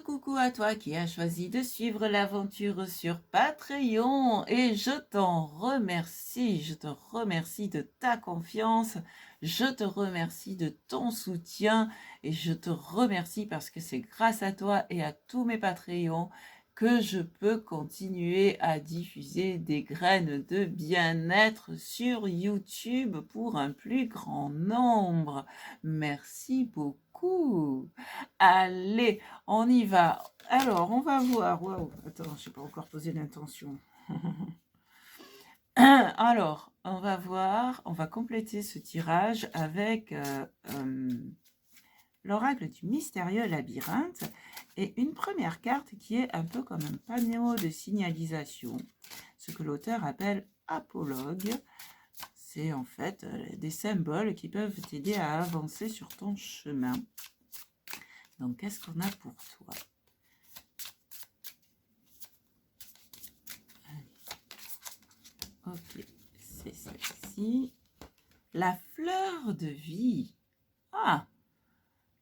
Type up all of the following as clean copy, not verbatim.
Coucou à toi qui as choisi de suivre l'aventure sur Patreon et je te remercie de ta confiance, je te remercie de ton soutien et je te remercie parce que c'est grâce à toi et à tous mes Patreons que je peux continuer à diffuser des graines de bien-être sur YouTube pour un plus grand nombre. Merci beaucoup. Allez, on y va. Alors, on va voir. Waouh, attends, je n'ai pas encore posé l'intention. Alors, on va voir, on va compléter ce tirage avec l'oracle du mystérieux labyrinthe et une première carte qui est un peu comme un panneau de signalisation, ce que l'auteur appelle apologue. C'est en fait des symboles qui peuvent t'aider à avancer sur ton chemin. Donc, qu'est-ce qu'on a pour toi? Ok, c'est celle-ci. La fleur de vie. Ah,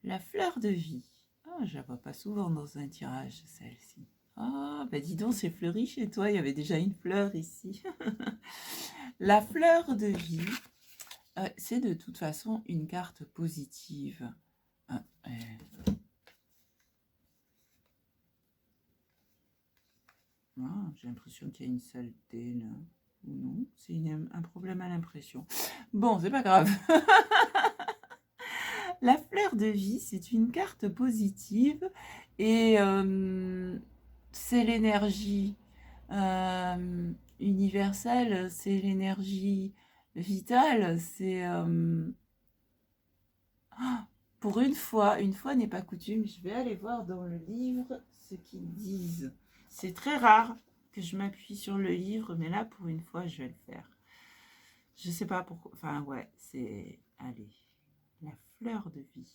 la fleur de vie. Ah, je la vois pas souvent dans un tirage, celle-ci. Ah, bah dis donc, c'est fleuri chez toi. Il y avait déjà une fleur ici. La fleur de vie, c'est de toute façon une carte positive. Ah, j'ai l'impression qu'il y a une saleté là. Ou non, c'est un problème à l'impression. Bon, c'est pas grave. La fleur de vie, c'est une carte positive et c'est l'énergie universelle, c'est l'énergie vitale, c'est... pour une fois n'est pas coutume, je vais aller voir dans le livre ce qu'ils disent. C'est très rare que je m'appuie sur le livre, mais là, pour une fois, je vais le faire. Je sais pas pourquoi, enfin ouais, c'est... Allez, la fleur de vie.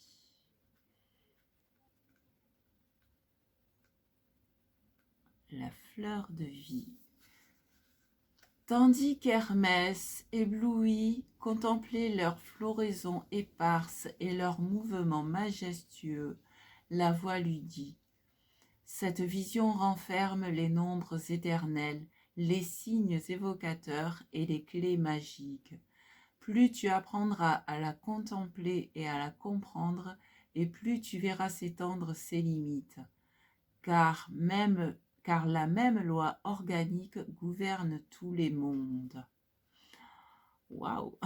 La fleur de vie. Tandis qu'Hermès, ébloui, contemplait leur floraison éparse et leurs mouvements majestueux, la voix lui dit : « Cette vision renferme les nombres éternels, les signes évocateurs et les clés magiques. Plus tu apprendras à la contempler et à la comprendre, et plus tu verras s'étendre ses limites. Car la même loi organique gouverne tous les mondes. » Waouh.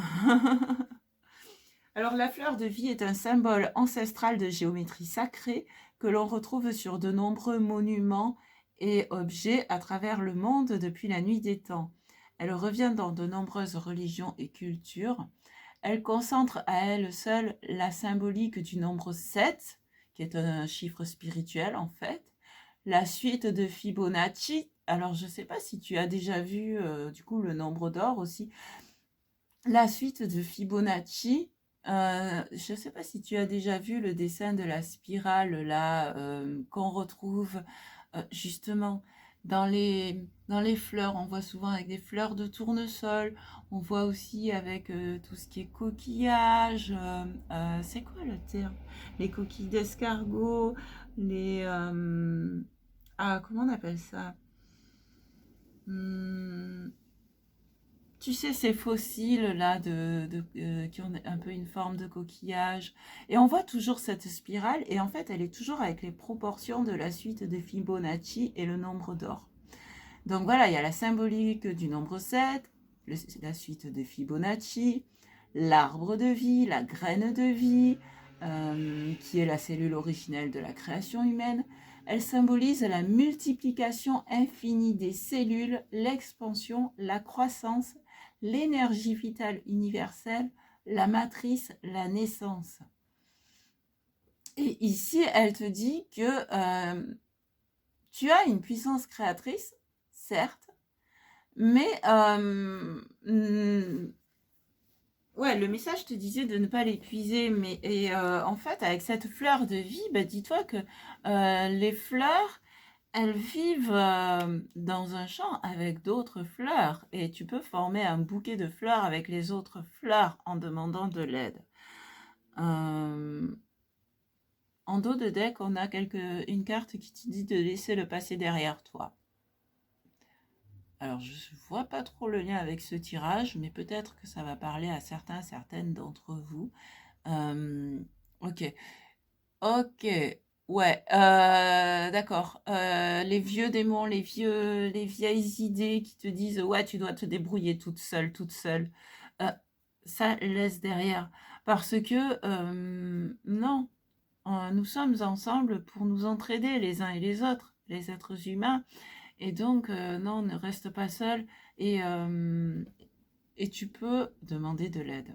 Alors la fleur de vie est un symbole ancestral de géométrie sacrée que l'on retrouve sur de nombreux monuments et objets à travers le monde depuis la nuit des temps. Elle revient dans de nombreuses religions et cultures. Elle concentre à elle seule la symbolique du nombre 7, qui est un chiffre spirituel en fait, la suite de Fibonacci. Alors, je ne sais pas si tu as déjà vu, du coup, le nombre d'or aussi. La suite de Fibonacci, je ne sais pas si tu as déjà vu le dessin de la spirale, là, qu'on retrouve justement dans les fleurs. On voit souvent avec des fleurs de tournesol. On voit aussi avec tout ce qui est coquillage. C'est quoi le terme? Les coquilles d'escargot, les... comment on appelle ça? Tu sais, ces fossiles-là qui ont un peu une forme de coquillage. Et on voit toujours cette spirale, et en fait, elle est toujours avec les proportions de la suite de Fibonacci et le nombre d'or. Donc voilà, il y a la symbolique du nombre 7, la suite de Fibonacci, l'arbre de vie, la graine de vie, qui est la cellule originelle de la création humaine. Elle symbolise la multiplication infinie des cellules, l'expansion, la croissance, l'énergie vitale universelle, la matrice, la naissance. Et ici, elle te dit que tu as une puissance créatrice, certes, mais ouais, le message te disait de ne pas l'épuiser, mais en fait, avec cette fleur de vie, bah, dis-toi que les fleurs, elles vivent dans un champ avec d'autres fleurs, et tu peux former un bouquet de fleurs avec les autres fleurs en demandant de l'aide. En en dos de deck, on a une carte qui te dit de laisser le passé derrière toi. Alors, je ne vois pas trop le lien avec ce tirage, mais peut-être que ça va parler à certaines d'entre vous. Ok. Ok. Ouais. D'accord. Les vieux démons, les vieilles idées qui te disent ouais, tu dois te débrouiller toute seule, toute seule. Ça laisse derrière. Parce que non, nous sommes ensemble pour nous entraider les uns et les autres, les êtres humains. Et donc, non, ne reste pas seul et tu peux demander de l'aide.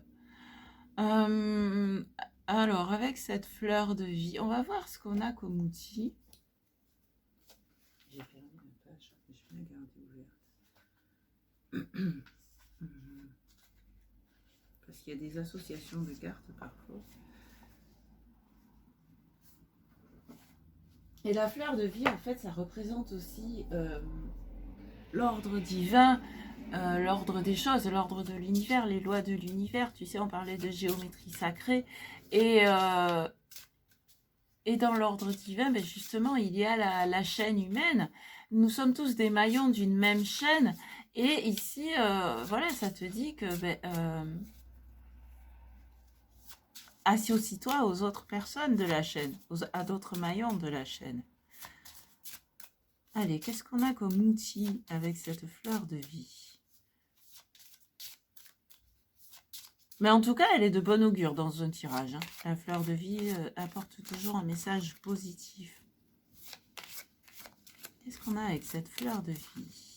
Alors, avec cette fleur de vie, on va voir ce qu'on a comme outil. J'ai fermé la page, mais je vais la garder ouverte. Parce qu'il y a des associations de cartes parfois. Et la fleur de vie, en fait, ça représente aussi l'ordre divin, l'ordre des choses, l'ordre de l'univers, les lois de l'univers. Tu sais, on parlait de géométrie sacrée. Et dans l'ordre divin, ben justement, il y a la chaîne humaine. Nous sommes tous des maillons d'une même chaîne. Et ici, voilà, ça te dit que associe-toi aux autres personnes de la chaîne, à d'autres maillons de la chaîne. Allez, qu'est-ce qu'on a comme outil avec cette fleur de vie? Mais en tout cas, elle est de bon augure dans un tirage. Hein. La fleur de vie apporte toujours un message positif. Qu'est-ce qu'on a avec cette fleur de vie?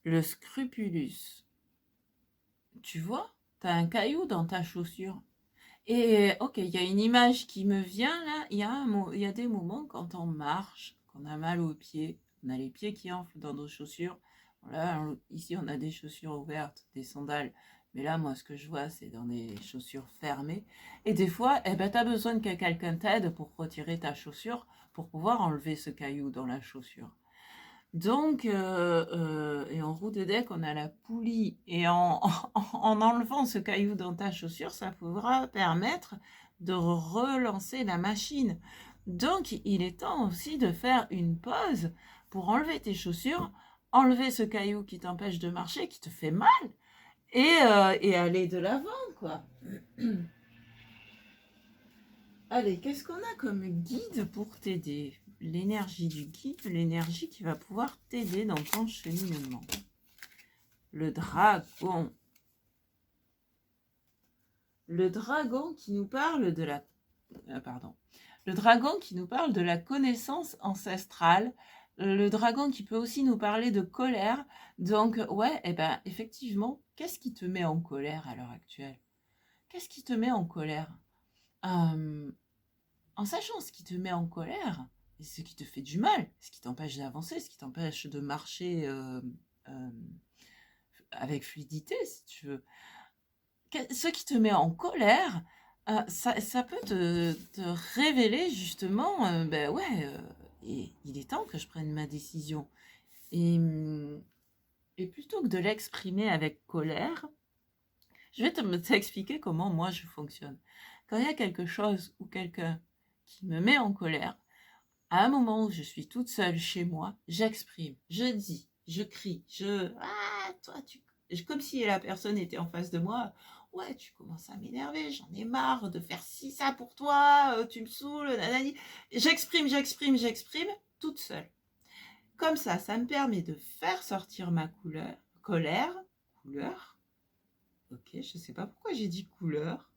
Le scrupulus. Tu vois, tu as un caillou dans ta chaussure. Et ok, il y a une image qui me vient là. Il y a des moments quand on marche, qu'on a mal aux pieds, on a les pieds qui enflent dans nos chaussures. Là, ici, on a des chaussures ouvertes, des sandales. Mais là, moi, ce que je vois, c'est dans des chaussures fermées. Et des fois, tu as besoin que quelqu'un t'aide pour retirer ta chaussure, pour pouvoir enlever ce caillou dans la chaussure. Donc, et en roue de deck, on a la poulie. Et en enlevant ce caillou dans ta chaussure, ça pourra permettre de relancer la machine. Donc, il est temps aussi de faire une pause pour enlever tes chaussures, enlever ce caillou qui t'empêche de marcher, qui te fait mal, et aller de l'avant, quoi. Allez, qu'est-ce qu'on a comme guide pour t'aider? L'énergie du guide, l'énergie qui va pouvoir t'aider dans ton cheminement. Le dragon. Le dragon qui nous parle de la... Le dragon qui nous parle de la connaissance ancestrale. Le dragon qui peut aussi nous parler de colère. Donc, ouais, effectivement, qu'est-ce qui te met en colère à l'heure actuelle? Qu'est-ce qui te met en colère? En sachant ce qui te met en colère, et ce qui te fait du mal, ce qui t'empêche d'avancer, ce qui t'empêche de marcher avec fluidité, si tu veux. Ce qui te met en colère, ça peut te révéler justement, il est temps que je prenne ma décision. Et plutôt que de l'exprimer avec colère, je vais t'expliquer comment moi je fonctionne. Quand il y a quelque chose ou quelqu'un qui me met en colère, à un moment où je suis toute seule chez moi, j'exprime, je dis, je crie, comme si la personne était en face de moi. Ouais, tu commences à m'énerver, j'en ai marre de faire ci, ça pour toi, tu me saoules, nanani. J'exprime, toute seule. Comme ça me permet de faire sortir ma colère, ok, je sais pas pourquoi j'ai dit couleur,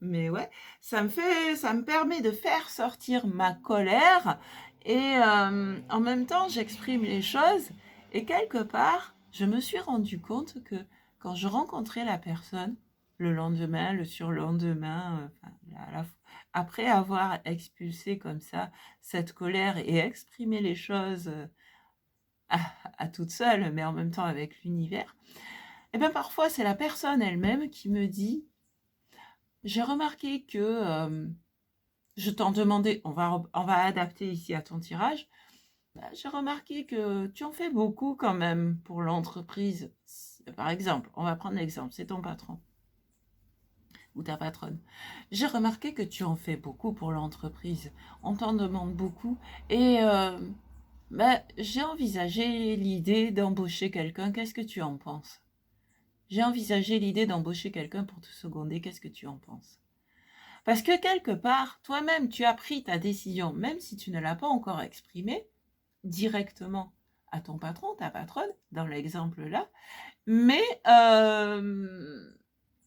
mais ouais, ça me permet de faire sortir ma colère et en même temps, j'exprime les choses et quelque part, je me suis rendu compte que quand je rencontrais la personne, le lendemain, le surlendemain, après avoir expulsé comme ça cette colère et exprimé les choses à toute seule, mais en même temps avec l'univers, et bien parfois c'est la personne elle-même qui me dit: j'ai remarqué que je t'en demandais, on va adapter ici à ton tirage, Bah, j'ai remarqué que tu en fais beaucoup quand même pour l'entreprise. Par exemple, on va prendre l'exemple, c'est ton patron ou ta patronne. J'ai remarqué que tu en fais beaucoup pour l'entreprise. On t'en demande beaucoup et bah, j'ai envisagé l'idée d'embaucher quelqu'un. Qu'est-ce que tu en penses? J'ai envisagé l'idée d'embaucher quelqu'un pour te seconder. Qu'est-ce que tu en penses? Parce que quelque part, toi-même, tu as pris ta décision, même si tu ne l'as pas encore exprimée directement à ton patron, ta patronne, dans l'exemple là, mais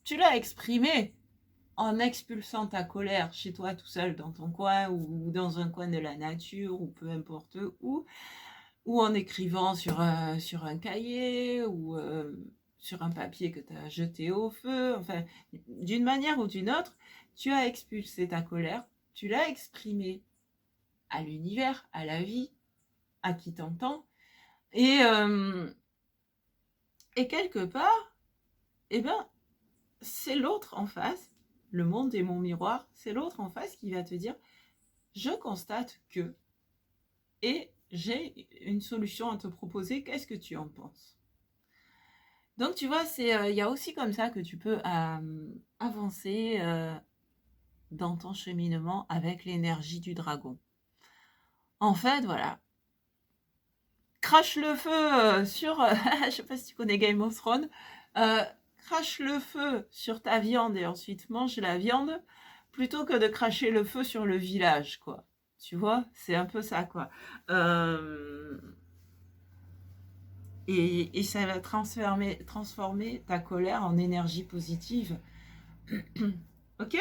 tu l'as exprimé en expulsant ta colère chez toi tout seul dans ton coin ou dans un coin de la nature ou peu importe où, ou en écrivant sur un cahier ou sur un papier que tu as jeté au feu, enfin, d'une manière ou d'une autre, tu as expulsé ta colère, tu l'as exprimée à l'univers, à la vie, à qui t'entend, et, euh, et quelque part, eh ben, c'est l'autre en face, le monde est mon miroir, c'est l'autre en face qui va te dire, je constate que, et j'ai une solution à te proposer, qu'est-ce que tu en penses? Donc tu vois, il y a aussi comme ça que tu peux avancer dans ton cheminement avec l'énergie du dragon. En fait, voilà, crache le feu sur, je sais pas si tu connais Game of Thrones, crache le feu sur ta viande et ensuite mange la viande, plutôt que de cracher le feu sur le village, quoi. Tu vois, c'est un peu ça, quoi. Euh, et ça va transformer ta colère en énergie positive. Ok?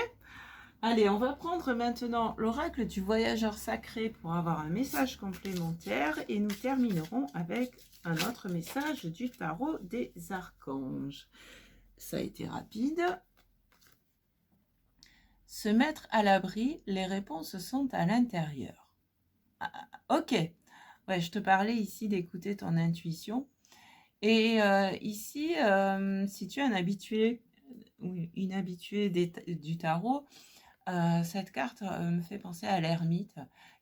Allez, on va prendre maintenant l'oracle du voyageur sacré pour avoir un message complémentaire et nous terminerons avec un autre message du tarot des archanges. Ça a été rapide. Se mettre à l'abri, les réponses sont à l'intérieur. Ok, ouais, je te parlais ici d'écouter ton intuition. Et ici, si tu es un habitué ou une habituée du tarot, cette carte me fait penser à l'ermite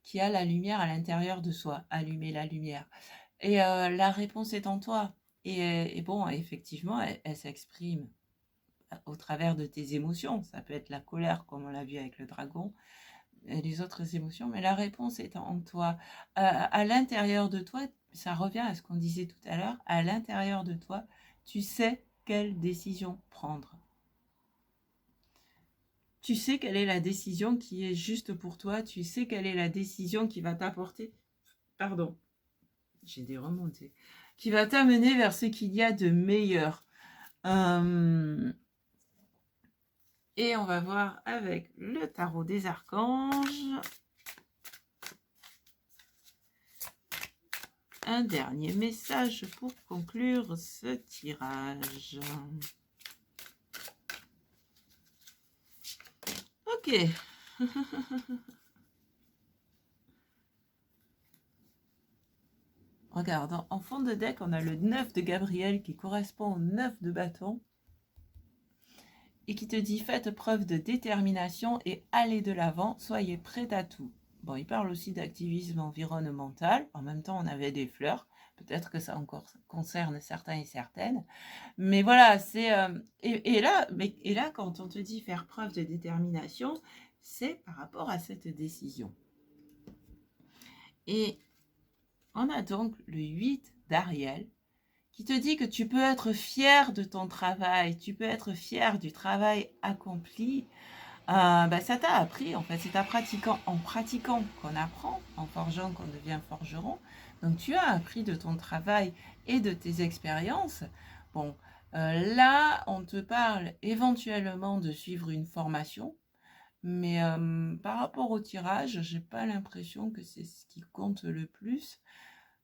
qui a la lumière à l'intérieur de soi, allumer la lumière. Et la réponse est en toi. Et bon, effectivement, elle s'exprime au travers de tes émotions. Ça peut être la colère, comme on l'a vu avec le dragon, et les autres émotions, mais la réponse est en toi. À l'intérieur de toi, ça revient à ce qu'on disait tout à l'heure, à l'intérieur de toi, tu sais quelle décision prendre. Tu sais quelle est la décision qui est juste pour toi, tu sais quelle est la décision qui va t'apporter, pardon, j'ai des remontées, qui va t'amener vers ce qu'il y a de meilleur. Et on va voir avec le tarot des archanges un dernier message pour conclure ce tirage. Ok. Regarde, en fond de deck, on a le 9 de Gabriel qui correspond au 9 de bâton et qui te dit faites preuve de détermination et allez de l'avant, soyez prêts à tout. Bon, il parle aussi d'activisme environnemental. En même temps, on avait des fleurs. Peut-être que ça encore concerne certains et certaines. Mais voilà, c'est... et là, quand on te dit faire preuve de détermination, c'est par rapport à cette décision. Et on a donc le 8 d'Ariel qui te dit que tu peux être fier de ton travail, tu peux être fier du travail accompli. Ça t'a appris, en fait, c'est en pratiquant qu'on apprend, en forgeant qu'on devient forgeron. Donc tu as appris de ton travail et de tes expériences. Bon, là, on te parle éventuellement de suivre une formation, mais par rapport au tirage, j'ai pas l'impression que c'est ce qui compte le plus.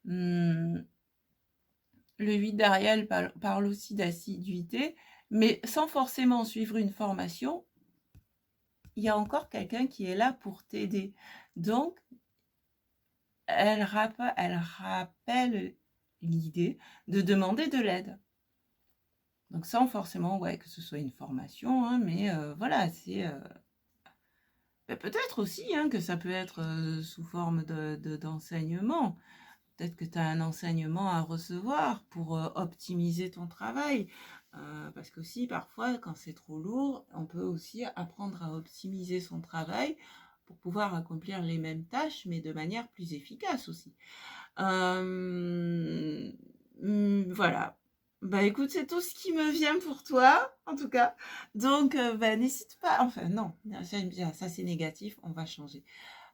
Le 8 d'Ariel parle aussi d'assiduité, mais sans forcément suivre une formation, il y a encore quelqu'un qui est là pour t'aider. Donc, elle rappelle l'idée de demander de l'aide. Donc, sans forcément que ce soit une formation, hein, mais voilà, c'est... peut-être aussi que ça peut être sous forme d'enseignement. Peut-être que tu as un enseignement à recevoir pour optimiser ton travail. Parce qu'aussi, parfois, quand c'est trop lourd, on peut aussi apprendre à optimiser son travail pour pouvoir accomplir les mêmes tâches, mais de manière plus efficace aussi. Voilà. Bah écoute, c'est tout ce qui me vient pour toi, en tout cas. Donc, bah, n'hésite pas. Enfin, non, j'aime bien, ça c'est négatif, on va changer.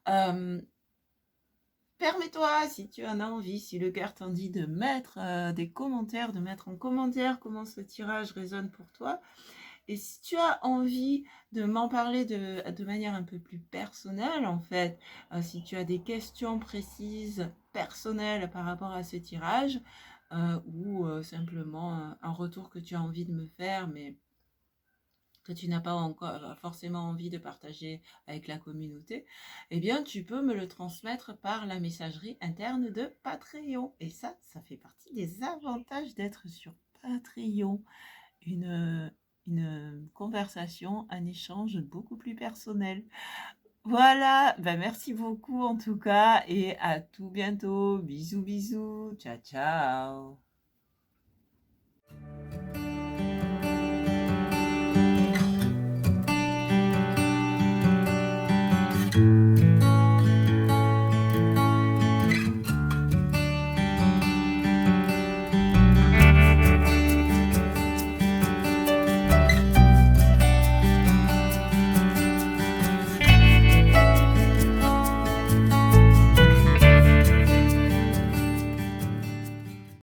Euh, Permets-toi, si tu en as envie, si le cœur t'en dit, de mettre des commentaires, de mettre en commentaire comment ce tirage résonne pour toi. Et si tu as envie de m'en parler de manière un peu plus personnelle, en fait, si tu as des questions précises, personnelles par rapport à ce tirage, ou simplement un retour que tu as envie de me faire, mais que tu n'as pas encore forcément envie de partager avec la communauté, eh bien, tu peux me le transmettre par la messagerie interne de Patreon. Et ça fait partie des avantages d'être sur Patreon. Une conversation, un échange beaucoup plus personnel. Voilà, ben merci beaucoup en tout cas et à tout bientôt. Bisous, bisous. Ciao, ciao.